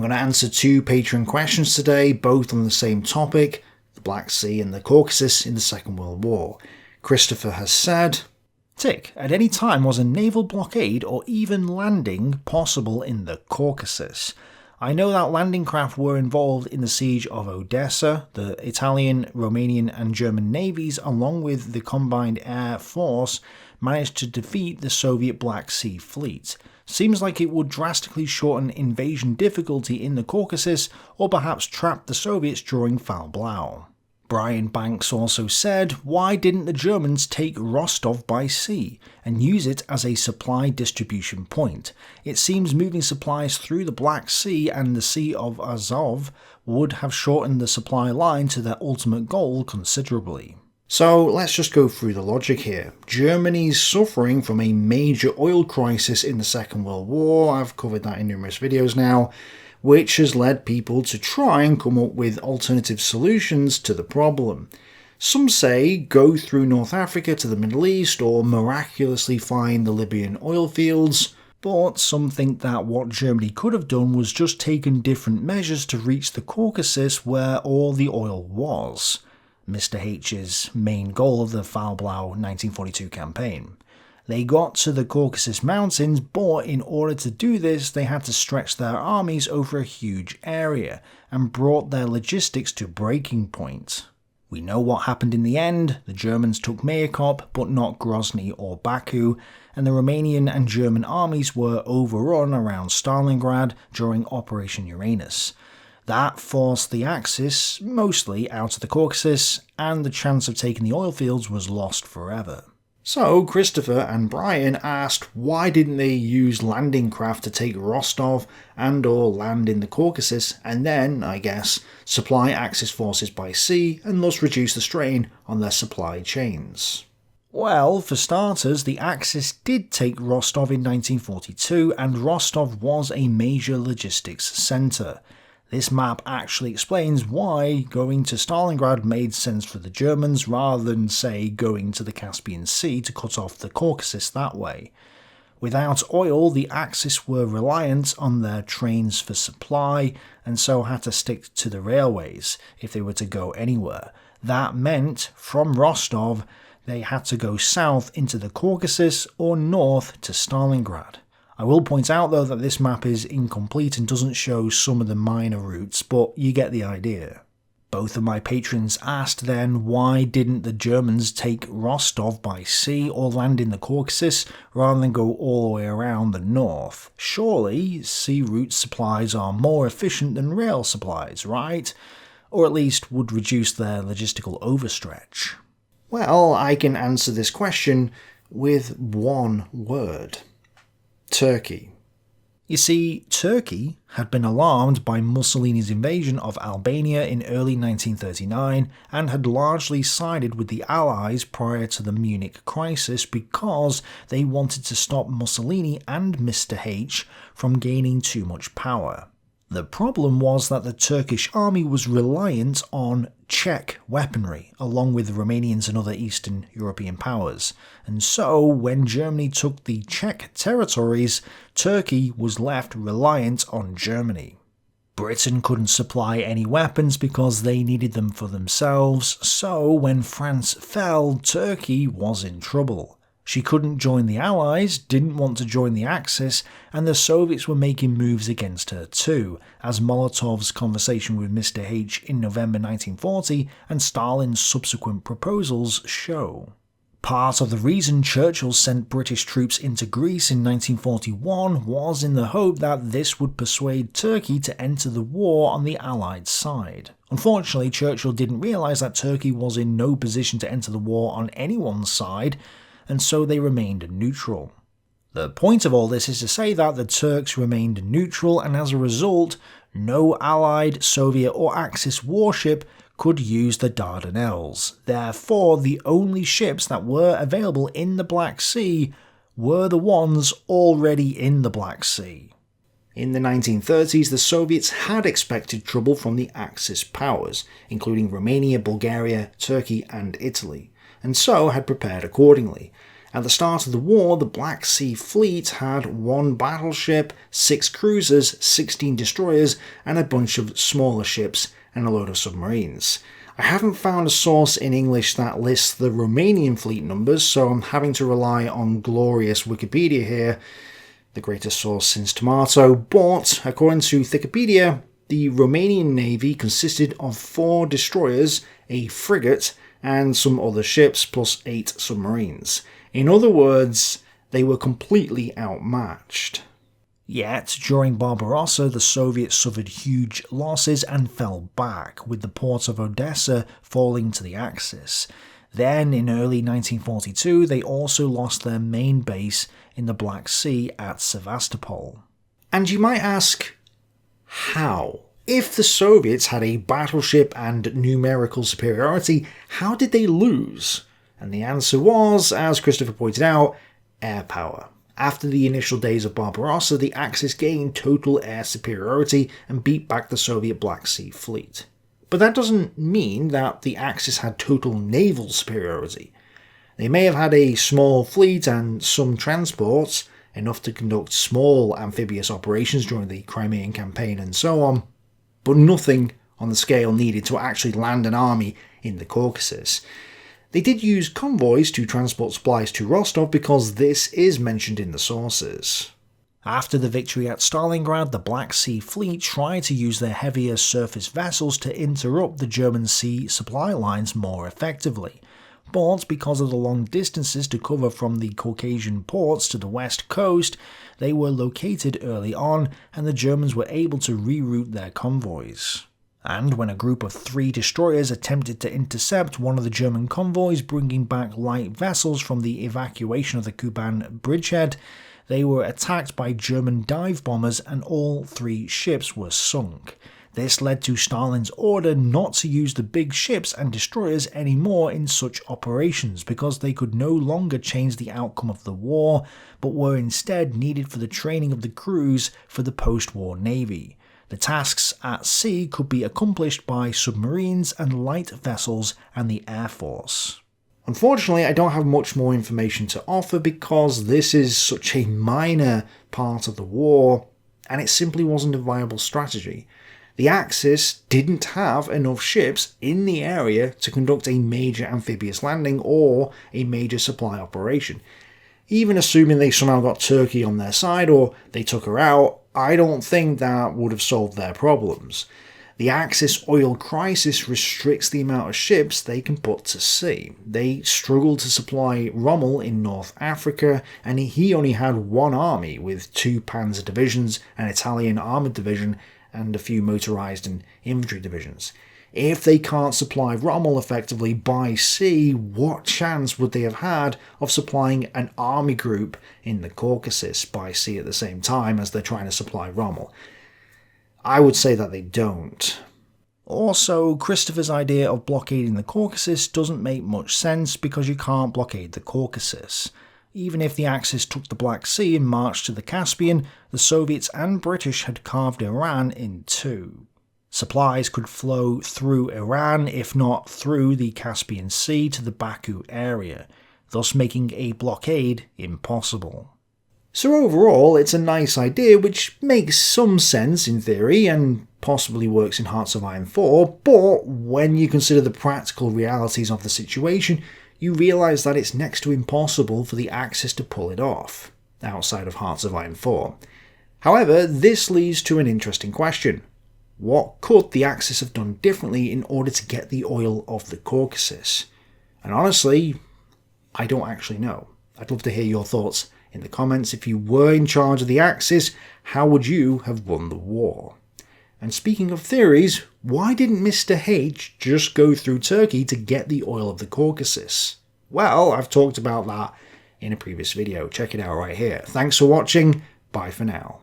going to answer 2 Patreon questions today, both on the same topic, the Black Sea and the Caucasus in the Second World War. Christopher has said, Tick, at any time was a naval blockade or even landing possible in the Caucasus? I know that landing craft were involved in the siege of Odessa. The Italian, Romanian and German navies, along with the combined air force, managed to defeat the Soviet Black Sea Fleet. Seems like it would drastically shorten invasion difficulty in the Caucasus, or perhaps trap the Soviets during foul blau. Brian Banks also said, why didn't the Germans take Rostov by sea and use it as a supply distribution point? It seems moving supplies through the Black Sea and the Sea of Azov would have shortened the supply line to their ultimate goal considerably. So let's just go through the logic here. Germany's suffering from a major oil crisis in the Second World War, I've covered that in numerous videos now, which has led people to try and come up with alternative solutions to the problem. Some say go through North Africa to the Middle East or miraculously find the Libyan oil fields, but some think that what Germany could have done was just taken different measures to reach the Caucasus where all the oil was. Mr. H's main goal of the foul blau 1942 campaign. They got to the Caucasus Mountains, but in order to do this, they had to stretch their armies over a huge area, and brought their logistics to breaking point. We know what happened in the end. The Germans took Mayakop, but not Grozny or Baku, and the Romanian and German armies were overrun around Stalingrad during Operation Uranus. That forced the Axis mostly out of the Caucasus, and the chance of taking the oil fields was lost forever. So Christopher and Brian asked why didn't they use landing craft to take Rostov and or land in the Caucasus and then, I guess, supply Axis forces by sea and thus reduce the strain on their supply chains. Well, for starters, the Axis did take Rostov in 1942 and Rostov was a major logistics centre. This map actually explains why going to Stalingrad made sense for the Germans rather than, say, going to the Caspian Sea to cut off the Caucasus that way. Without oil, the Axis were reliant on their trains for supply, and so had to stick to the railways if they were to go anywhere. That meant, from Rostov, they had to go south into the Caucasus or north to Stalingrad. I will point out though that this map is incomplete and doesn't show some of the minor routes, but you get the idea. Both of my patrons asked then why didn't the Germans take Rostov by sea or land in the Caucasus rather than go all the way around the north. Surely sea route supplies are more efficient than rail supplies, right? Or at least would reduce their logistical overstretch. Well, I can answer this question with one word. Turkey. You see, Turkey had been alarmed by Mussolini's invasion of Albania in early 1939 and had largely sided with the Allies prior to the Munich crisis because they wanted to stop Mussolini and Mr. H from gaining too much power. The problem was that the Turkish army was reliant on Czech weaponry, along with the Romanians and other Eastern European powers. And so, when Germany took the Czech territories, Turkey was left reliant on Germany. Britain couldn't supply any weapons because they needed them for themselves, so when France fell, Turkey was in trouble. She couldn't join the Allies, didn't want to join the Axis, and the Soviets were making moves against her too, as Molotov's conversation with Mr. H in November 1940 and Stalin's subsequent proposals show. Part of the reason Churchill sent British troops into Greece in 1941 was in the hope that this would persuade Turkey to enter the war on the Allied side. Unfortunately, Churchill didn't realise that Turkey was in no position to enter the war on anyone's side, and so they remained neutral. The point of all this is to say that the Turks remained neutral, and as a result, no Allied, Soviet or Axis warship could use the Dardanelles. Therefore, the only ships that were available in the Black Sea were the ones already in the Black Sea. In the 1930s, the Soviets had expected trouble from the Axis powers, including Romania, Bulgaria, Turkey and Italy, and so had prepared accordingly. At the start of the war, the Black Sea Fleet had 1 battleship, 6 cruisers, 16 destroyers, and a bunch of smaller ships and a load of submarines. I haven't found a source in English that lists the Romanian fleet numbers, so I'm having to rely on glorious Wikipedia here, the greatest source since tomato, but according to Wikipedia, the Romanian navy consisted of 4 destroyers, a frigate, and some other ships, plus 8 submarines. In other words, they were completely outmatched. Yet, during Barbarossa, the Soviets suffered huge losses and fell back, with the port of Odessa falling to the Axis. Then, in early 1942, they also lost their main base in the Black Sea at Sevastopol. And you might ask, how? If the Soviets had a battleship and numerical superiority, how did they lose? And the answer was, as Christopher pointed out, air power. After the initial days of Barbarossa, the Axis gained total air superiority and beat back the Soviet Black Sea Fleet. But that doesn't mean that the Axis had total naval superiority. They may have had a small fleet and some transports, enough to conduct small amphibious operations during the Crimean campaign and so on, but nothing on the scale needed to actually land an army in the Caucasus. They did use convoys to transport supplies to Rostov because this is mentioned in the sources. After the victory at Stalingrad, the Black Sea Fleet tried to use their heavier surface vessels to interrupt the German sea supply lines more effectively. But because of the long distances to cover from the Caucasian ports to the west coast, they were located early on, and the Germans were able to reroute their convoys. And when a group of 3 destroyers attempted to intercept one of the German convoys bringing back light vessels from the evacuation of the Kuban bridgehead, they were attacked by German dive bombers and all 3 ships were sunk. This led to Stalin's order not to use the big ships and destroyers anymore in such operations because they could no longer change the outcome of the war, but were instead needed for the training of the crews for the post-war navy. The tasks at sea could be accomplished by submarines and light vessels and the Air Force. Unfortunately, I don't have much more information to offer because this is such a minor part of the war, and it simply wasn't a viable strategy. The Axis didn't have enough ships in the area to conduct a major amphibious landing or a major supply operation. Even assuming they somehow got Turkey on their side or they took her out, I don't think that would have solved their problems. The Axis oil crisis restricts the amount of ships they can put to sea. They struggled to supply Rommel in North Africa, and he only had 1 army with 2 panzer divisions, an Italian armoured division, and a few motorised and infantry divisions. If they can't supply Rommel effectively by sea, what chance would they have had of supplying an army group in the Caucasus by sea at the same time as they're trying to supply Rommel? I would say that they don't. Also, Christopher's idea of blockading the Caucasus doesn't make much sense because you can't blockade the Caucasus. Even if the Axis took the Black Sea and marched to the Caspian, the Soviets and British had carved Iran in 2. Supplies could flow through Iran, if not through the Caspian Sea to the Baku area, thus making a blockade impossible. So overall, it's a nice idea which makes some sense in theory and possibly works in Hearts of Iron 4, but when you consider the practical realities of the situation, you realise that it's next to impossible for the Axis to pull it off, outside of Hearts of Iron 4. However, this leads to an interesting question. What could the Axis have done differently in order to get the oil of the Caucasus? And honestly, I don't actually know. I'd love to hear your thoughts in the comments. If you were in charge of the Axis, how would you have won the war? And speaking of theories, why didn't Mr. H just go through Turkey to get the oil of the Caucasus? Well, I've talked about that in a previous video. Check it out right here. Thanks for watching. Bye for now.